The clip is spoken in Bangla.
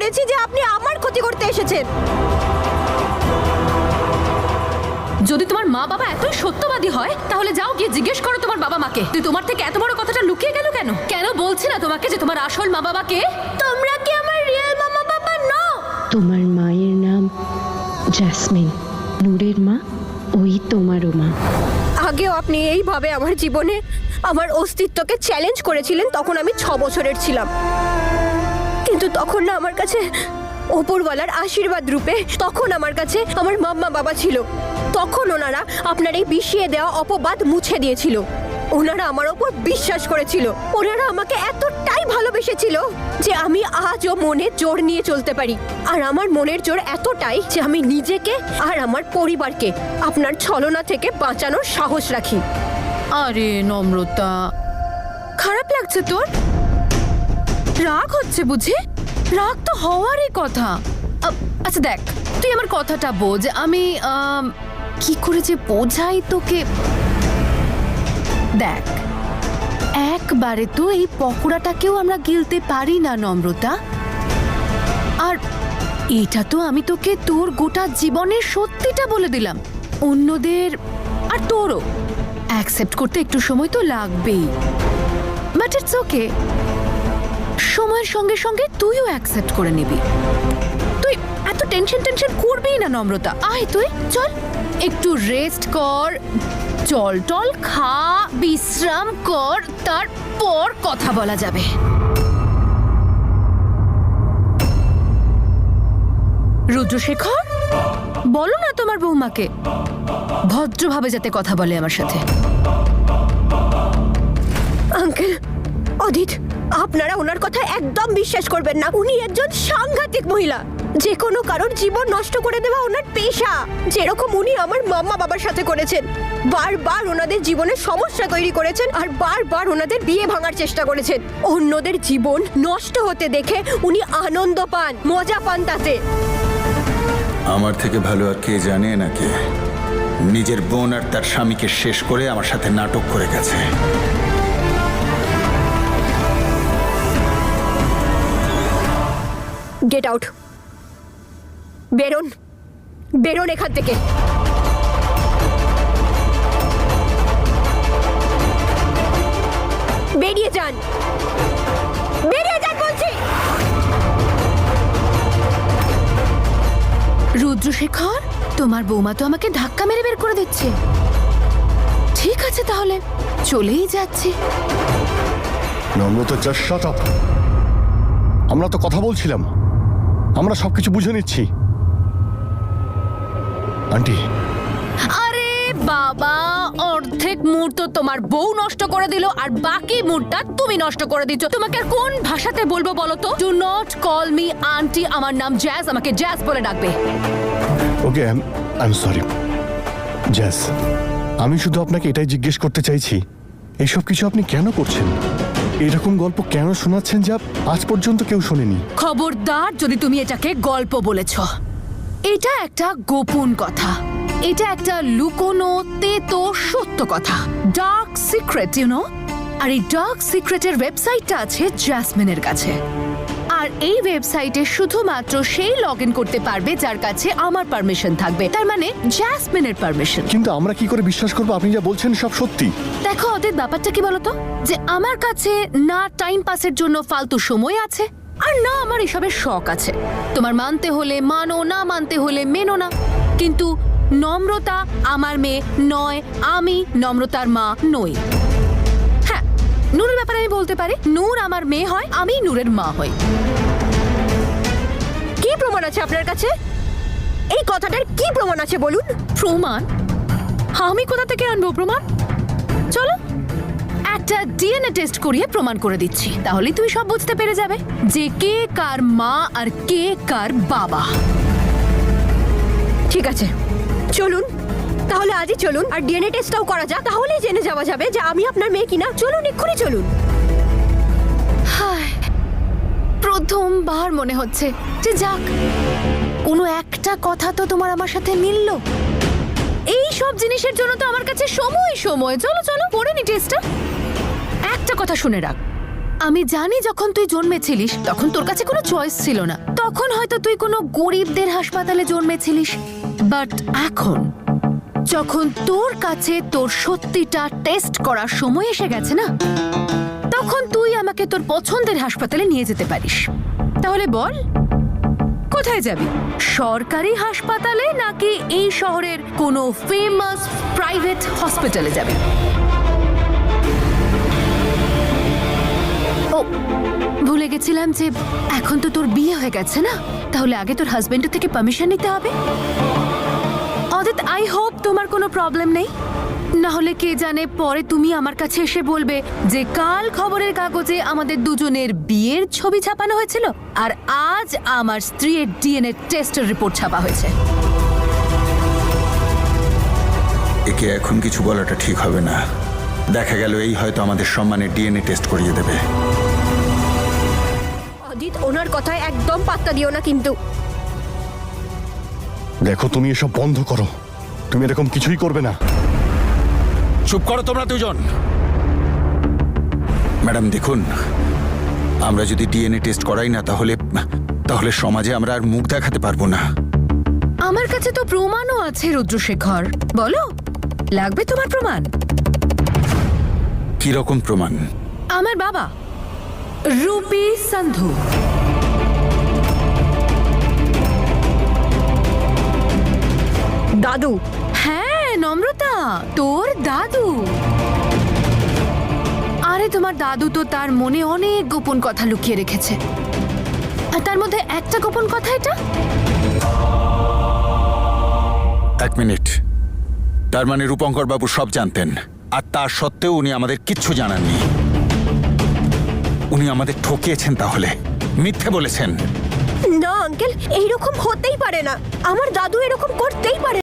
করেছি যে আপনি আমার ক্ষতি করতে এসেছেন। যদি তোমার মা বাবা এতই সত্যবাদী হয় তাহলে যাও গিয়ে জিজ্ঞেস করো তোমার বাবা মাকে তুই তোমার থেকে এত বড় কথাটা লুকিয়ে গেল কেন? কেন বলছি না তোমাকে যে তোমার আসল মা বাবা কে? তোমরা কি আমার রিয়েল মামা বাবা নও? তোমার মায়ের নাম জ্যাসমিন, নূরের মা, ওই তোমারও মা। আগেও আপনি এইভাবে আমার জীবনে আমার অস্তিত্বকে চ্যালেঞ্জ করেছিলেন, তখন আমি 6 বছরের ছিলাম। কিন্তু তখন না আমার কাছে ওপরওয়ালার আশীর্বাদ রূপে তখন আমার কাছে আমার মাম্মা বাবা ছিল। তখন ওনারা আপনার এই বিষিয়ে দেওয়া অপবাদ মুছে দিয়েছিল। ওনারা আমার ওপর বিশ্বাস করেছিল। ওনারা আমাকে এতটাই ভালোবেসেছিল যে আমি আজও মনে জোর নিয়ে চলতে পারি। আর আমার মনের জোর এতটাই যে আমি নিজেকে আর আমার পরিবারকে আপনার ছলনা থেকে বাঁচানোর সাহস রাখি। আরে নম্রতা, খারাপ লাগছে তোর? রাগ হচ্ছে বুঝি? রাগ তো হওয়ারই কথা। আচ্ছা দেখ, তুই আমার কথাটা বোঝ। আমি কি করে যে বোঝাই তোকে। দেখ, একবারে তো এই পকোড়াটাকেও আমরা গিলতে পারি না নম্রতা। আর এটা তো আমি তোকে তোর গোটা জীবনের সত্যিটা বলে দিলাম। অন্যদের আর তোরও অ্যাকসেপ্ট করতে একটু সময় তো লাগবেই, বাট ইটস ওকে। সময়ের সঙ্গে সঙ্গে তুইও অ্যাকসেপ্ট করে নিবি। তুই এত টেনশন করবি না নম্রতা। আয় তুই চল, একটু রেস্ট কর, জল টল খা, বিশ্রাম কর, তারপর কথা বলা যাবে। রুদ্রশেখর, বলো না তোমার বৌমাকে ভদ্রভাবে যাতে কথা বলে আমার সাথে। আঙ্কেল, অদিত, আপনারা ওনার কথা একদম বিশ্বাস করবেন না। উনি একজন সাংঘাতিক মহিলা। যে কোনো কারোর জীবন নষ্ট করে দেওয়া ওনার পেশা। যেরকম উনি আমার মাম্মা বাবার সাথে করেছেন। বারবার ওনাদের জীবনে সমস্যা তৈরি করেছেন আর বারবার ওনাদের বিয়ে ভাঙার চেষ্টা করেছেন। অন্যদের জীবন নষ্ট হতে দেখে উনি আনন্দ পান, মজা পান তাতে। আমার থেকে ভালো আর কে জানে নাকি? নিজের বোন আর তার স্বামীকে শেষ করে আমার সাথে নাটক করে গেছে। গেট আউট, বেরোন, বেরোন এখান থেকে। বেরিয়ে যান, বেরিয়ে যান বলছি। রুদ্রশেখর, তোমার বৌমা তো আমাকে ধাক্কা মেরে বের করে দিচ্ছে। ঠিক আছে তাহলে চলেই যাচ্ছি। নম্রতা, জাস্ট শাট আপ। আমরা তো কথা বলছিলাম, আমরা সবকিছু বুঝে নিচ্ছি। আন্টি, আরে বাবা, অর্ধেক মুহূর্ত তোমার বউ নষ্ট করে দিল আর বাকি মুহূর্তটা তুমি নষ্ট করে দিচ্ছ। তোমাকে আর কোন ভাষাতে বলবো বলো তো? Do not call me aunty. আমার নাম জ্যাজ, আমাকে জ্যাজ বলে ডাকবে। ওকে, আই এম সরি জ্যাস। আমি শুধু আপনাকে এটাই জিজ্ঞেস করতে চাইছি, এইসব কিছু আপনি কেন করছেন? এরকম গল্প কেন শোনাচ্ছেন যা আজ পর্যন্ত কেউ শোনেনি? খবরদার যদি তুমি এটাকে গল্প বলেছ। এটা একটা গোপন কথা, এটা একটা লুকোনো তেতো সত্য কথা, ডার্ক সিক্রেট, ইউ নো। আর এই ডার্ক সিক্রেটের ওয়েবসাইটটা আছে জ্যাসমিনের কাছে। আর এই ওয়েবসাইটে শুধুমাত্র সেই লগ ইন করতে পারবে যার কাছে আমার পারমিশন থাকবে, তার মানে জ্যাসমিনের পারমিশন। কিন্তু আমরা কি করে বিশ্বাস করবো আপনি যা বলছেন সব সত্যি? দেখো অদিত, ব্যাপারটা কি বলতো, যে আমার কাছে না টাইম পাসের জন্য ফালতু সময় আছে আর না আমার এসবের শখ আছে। তোমার মানতে হলে মানো, না মানতে হলে মেনো না। কিন্তু নম্রতা আমার মেয়ে নয়, আমি নম্রতার মা নই। হ্যাঁ, নূরের ব্যাপারে আমি বলতে পারি, নূর আমার মেয়ে হয়, আমি নূরের মা হই। কি প্রমাণ আছে আপনার কাছে? এই কথাটার কি প্রমাণ আছে বলুন? প্রমাণ? আমি কোথা থেকে আনবো প্রমাণ? চলো একটা ডিএনএ টেস্ট করিয়ে প্রমাণ করে দিচ্ছি, তাহলেই তুমি সব বুঝতে পেরে যাবে যে কে কার মা আর কে কার বাবা। ঠিক আছে, চলুন তাহলে আজই চলুন, আর ডিএনএ টেস্টটাও করা যাক, তাহলেই জেনে যাওয়া যাবে যে আমি আপনার মেয়ে কিনা। চলুন, এক্ষুনি চলুন। হায়, প্রথমবার মনে হচ্ছে যে যাক, কোনো একটা কথা তো তোমার আমার সাথে মিলল। এই সব জিনিসের জন্য তো আমার কাছে সময়। চলো চলো পড়ে নি টেস্টটা। একটা কথা শুনে রাখ, আমি জানি যখন তুই জন্মেছিলিস তখন তোর কাছে কোনো চয়েস ছিল না। তখন হয়তো তুই কোনো গরিবদের হাসপাতালে জন্মেছিলিস, বাট এখন যখন তোর কাছে তোর সত্যিটা টেস্ট করার সময় এসে গেছে না, তখন তুই আমাকে তোর পছন্দের হাসপাতালে নিয়ে যেতে পারিস। তাহলে বল, কোথায় যাবি? সরকারি হাসপাতালে নাকি এই শহরের কোনো ফেমাস প্রাইভেট হসপিটালে যাবি? ও, ভুলে গেছিলাম যে এখন তো তোর বিয়ে হয়ে গেছে না, তাহলে আগে তোর হাজবেন্ডের থেকে পারমিশন নিতে হবে। অদিত, আই হোপ তোমার কোনো প্রবলেম নেই, না হলে কে জানে পরে তুমি আমার কাছে এসে বলবে যে কাল খবরের কাগজে আমাদের দুজনের বিয়ের ছবি ছাপানো হয়েছিল আর আজ আমার স্ত্রীর ডিএনএ টেস্টের রিপোর্ট ছাপা হয়েছে। একে এখন কিছু বলাটা ঠিক হবে না। দেখা গেল এই হয়তো আমাদের সম্মানের ডিএনএ টেস্ট করিয়ে দেবে। অদিত, ওনার কথায় একদম পাত্তা দিও না কিন্তু। দেখো, তুমি এসব বন্ধ করো। তুমি এরকম কিছুই করবে না। চুপ করো তোমরা দুজন। ম্যাডাম দেখুন, আমরা যদি ডিএনএ টেস্ট করাই না তাহলে সমাজে আমরা আর মুখ দেখাতে পারবো না। আমার কাছে তো প্রমাণও আছে রুদ্রশেখর, বলো লাগবে তোমার প্রমাণ? কি রকম প্রমাণ? আমার বাবা রূপী সান্ধু। দাদু? হ্যাঁ নম্রতা, তোর দাদু। আরে তোমার দাদু তো তার মনে অনেক গোপন কথা লুকিয়ে রেখেছে, আর তার মধ্যে একটা গোপন কথা এটা। এক মিনিট, তার মানে রূপঙ্কর বাবু সব জানতেন, আর তার সত্ত্বেও উনি আমাদের কিচ্ছু জানাননি। উনি আমাদের ঠকিয়েছেন, তাহলে মিথ্যে বলেছেন। না আঙ্কেল, এইরকম হতেই পারে না। আমার দাদু এরকম করতেই পারে